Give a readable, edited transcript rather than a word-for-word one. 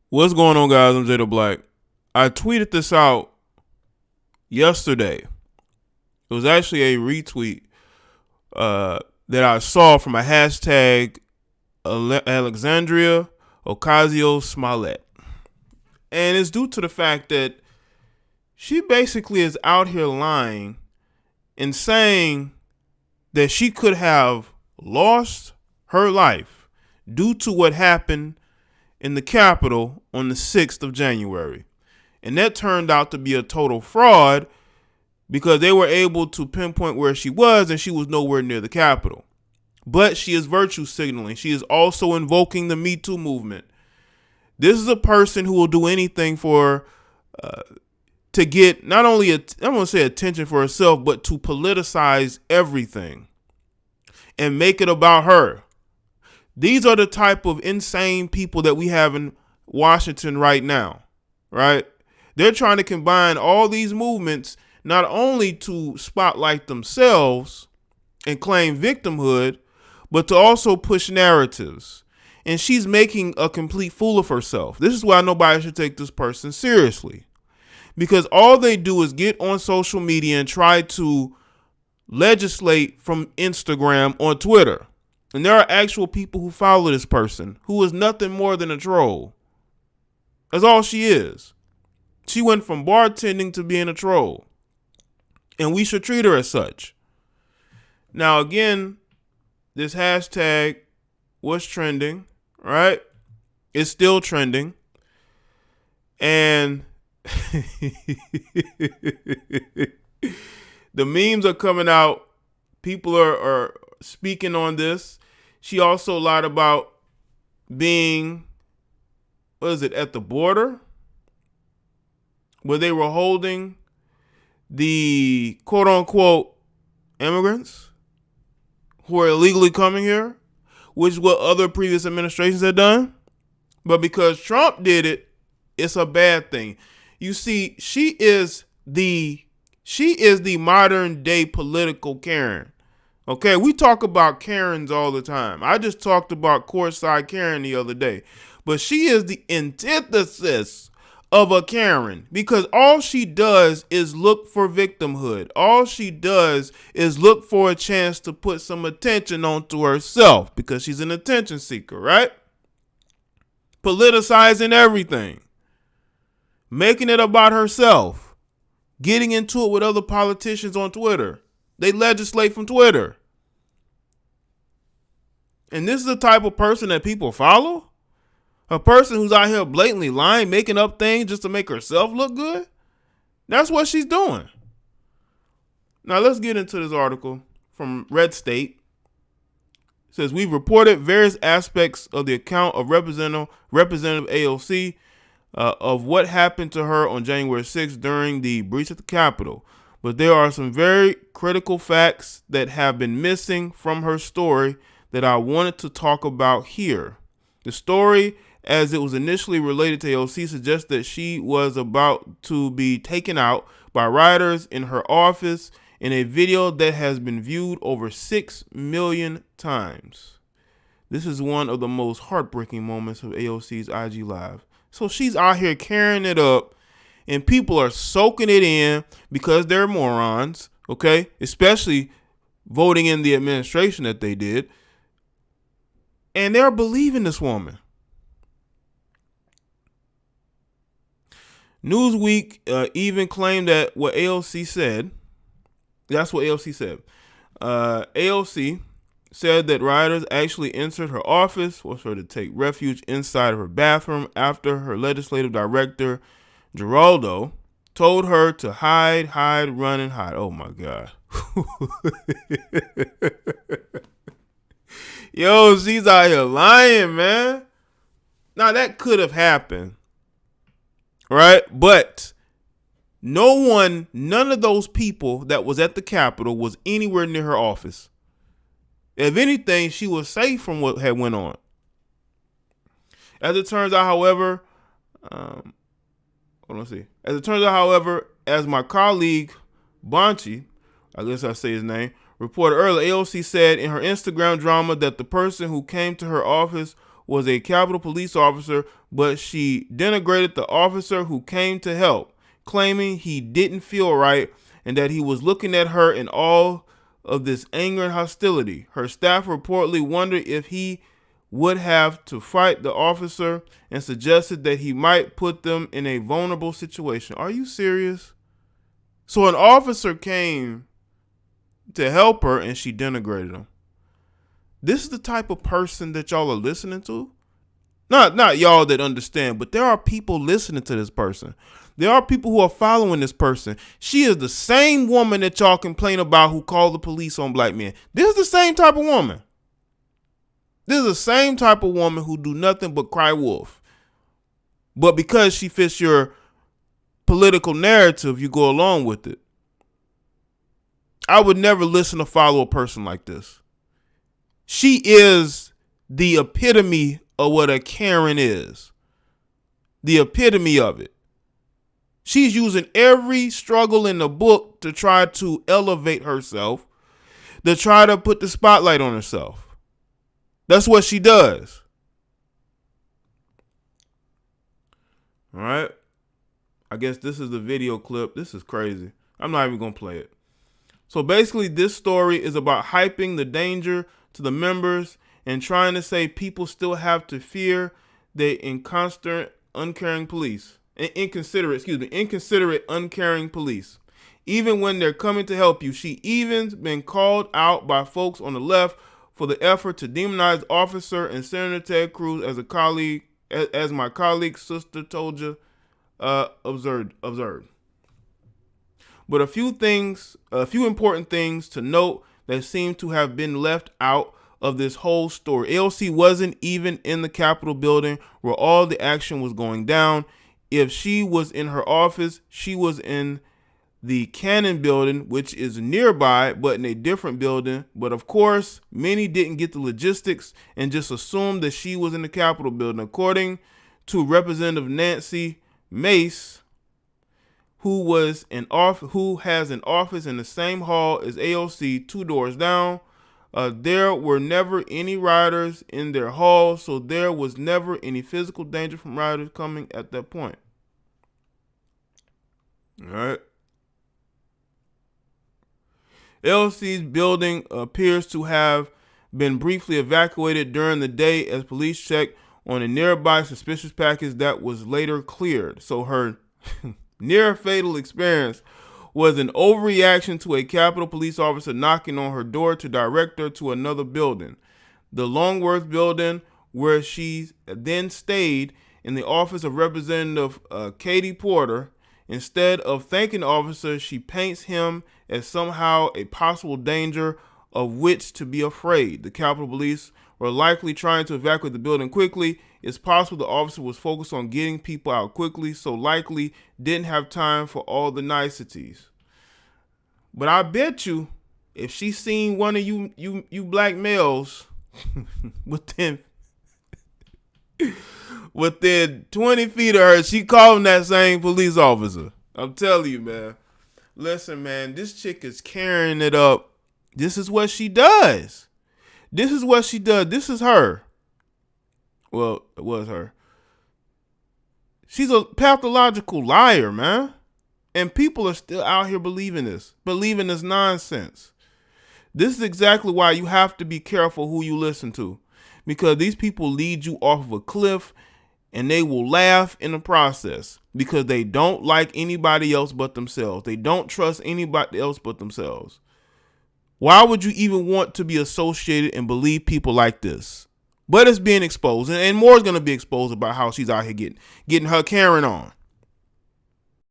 What's going on, guys? I'm Jaye. I tweeted this out yesterday. It was actually a retweet that I saw from a hashtag Alexandria Ocasio-Smollett. And it's due to the fact that she basically is out here lying and saying that she could have lost her life due to what happened in the Capitol on the 6th of January. And that turned out to be a total fraud because they were able to pinpoint where she was and she was nowhere near the Capitol. But she is virtue signaling. She is also invoking the Me Too movement. This is a person who will do anything for to get not only I don't want to say attention for herself, but to politicize everything and make it about her. These are the type of insane people that we have in Washington right now, right? They're trying to combine all these movements not only to spotlight themselves and claim victimhood, but to also push narratives. And she's making a complete fool of herself. This is why nobody should take this person seriously. Because all they do is get on social media and try to legislate from Instagram or Twitter. And there are actual people who follow this person who is nothing more than a troll. That's all she is. She went from bartending to being a troll. And we should treat her as such. Now, again, this hashtag was trending, right? It's still trending. And the memes are coming out. People are speaking on this. She also lied about being, at the border where they were holding the quote unquote immigrants who are illegally coming here, which is what other previous administrations had done. But because Trump did it, it's a bad thing. You see, she is the modern day political Karen. Okay, we talk about Karens all the time. I just talked about courtside Karen the other day. But she is the antithesis of a Karen because all she does is look for victimhood. All she does is look for a chance to put some attention onto herself because she's an attention seeker, right? Politicizing everything. Making it about herself. Getting into it with other politicians on Twitter. They legislate from Twitter. And this is the type of person that people follow? A person who's out here blatantly lying, making up things just to make herself look good? That's what she's doing. Now let's get into this article from Red State. It says, we've reported various aspects of the account of Representative AOC of what happened to her on January 6th during the breach at the Capitol. But there are some very critical facts that have been missing from her story that I wanted to talk about here. The story, as it was initially related to AOC, suggests that she was about to be taken out by rioters in her office in a video that has been viewed over 6 million times. This is one of the most heartbreaking moments of AOC's IG Live. So she's out here carrying it up, and people are soaking it in because they're morons, okay? Especially voting in the administration that they did. And they're believing this woman. Newsweek even claimed that what AOC said, that's what AOC said. AOC said that rioters actually entered her office, forced her to take refuge inside of her bathroom after her legislative director, Geraldo, told her to hide, run, and hide. Oh, my God. Yo, she's out here lying, man. Now, that could have happened, right? But none of those people that was at the Capitol was anywhere near her office. If anything, she was safe from what had went on. As it turns out, however, as my colleague Bonchi, I guess I say his name, reported earlier, AOC said in her Instagram drama that the person who came to her office was a Capitol Police officer, but she denigrated the officer who came to help, claiming he didn't feel right and that he was looking at her in all of this anger and hostility. Her staff reportedly wondered if he would have to fight the officer and suggested that he might put them in a vulnerable situation. Are you serious? So an officer came to help her and she denigrated him. This is the type of person that y'all are listening to. Not y'all that understand, but there are people listening to this person. There are people who are following this person. She is the same woman that y'all complain about who called the police on black men. This is the same type of woman. This is the same type of woman who do nothing but cry wolf. But because she fits your political narrative, you go along with it. I would never listen to follow a person like this. She is the epitome of what a Karen is. The epitome of it. She's using every struggle in the book to try to elevate herself, to try to put the spotlight on herself. That's what she does. All right. I guess this is the video clip. This is crazy. I'm not even going to play it. So basically, this story is about hyping the danger to the members and trying to say people still have to fear the inconsiderate, uncaring police. Inconsiderate, uncaring police. Even when they're coming to help you. She even's been called out by folks on the left for the effort to demonize officer and Senator Ted Cruz as my colleague sister told you, observed. But a few important things to note that seem to have been left out of this whole story. AOC wasn't even in the Capitol building where all the action was going down. If she was in her office, she was in the Cannon building, which is nearby, but in a different building. But of course, many didn't get the logistics and just assumed that she was in the Capitol building. According to Representative Nancy Mace, who has an office in the same hall as AOC, 2 doors down, there were never any rioters in their hall, so there was never any physical danger from rioters coming at that point. All right. AOC's building appears to have been briefly evacuated during the day as police checked on a nearby suspicious package that was later cleared. So her near fatal experience was an overreaction to a Capitol police officer knocking on her door to direct her to another building. The Longworth building, where she then stayed in the office of Representative Katie Porter. Instead of thanking the officer, she paints him as somehow a possible danger of which to be afraid. The Capitol Police were likely trying to evacuate the building quickly. It's possible the officer was focused on getting people out quickly, so likely didn't have time for all the niceties. But I bet you, if she seen one of you black males within 20 feet of her, she called him that same police officer. I'm telling you, man. Listen, man, this chick is carrying it up. This is what she does. This is what she does. This is her. Well, it was her. She's a pathological liar, man. And people are still out here believing this nonsense. This is exactly why you have to be careful who you listen to. Because these people lead you off of a cliff and they will laugh in the process because they don't like anybody else but themselves. They don't trust anybody else but themselves. Why would you even want to be associated and believe people like this? But it's being exposed, and more is going to be exposed about how she's out here getting her Karen on.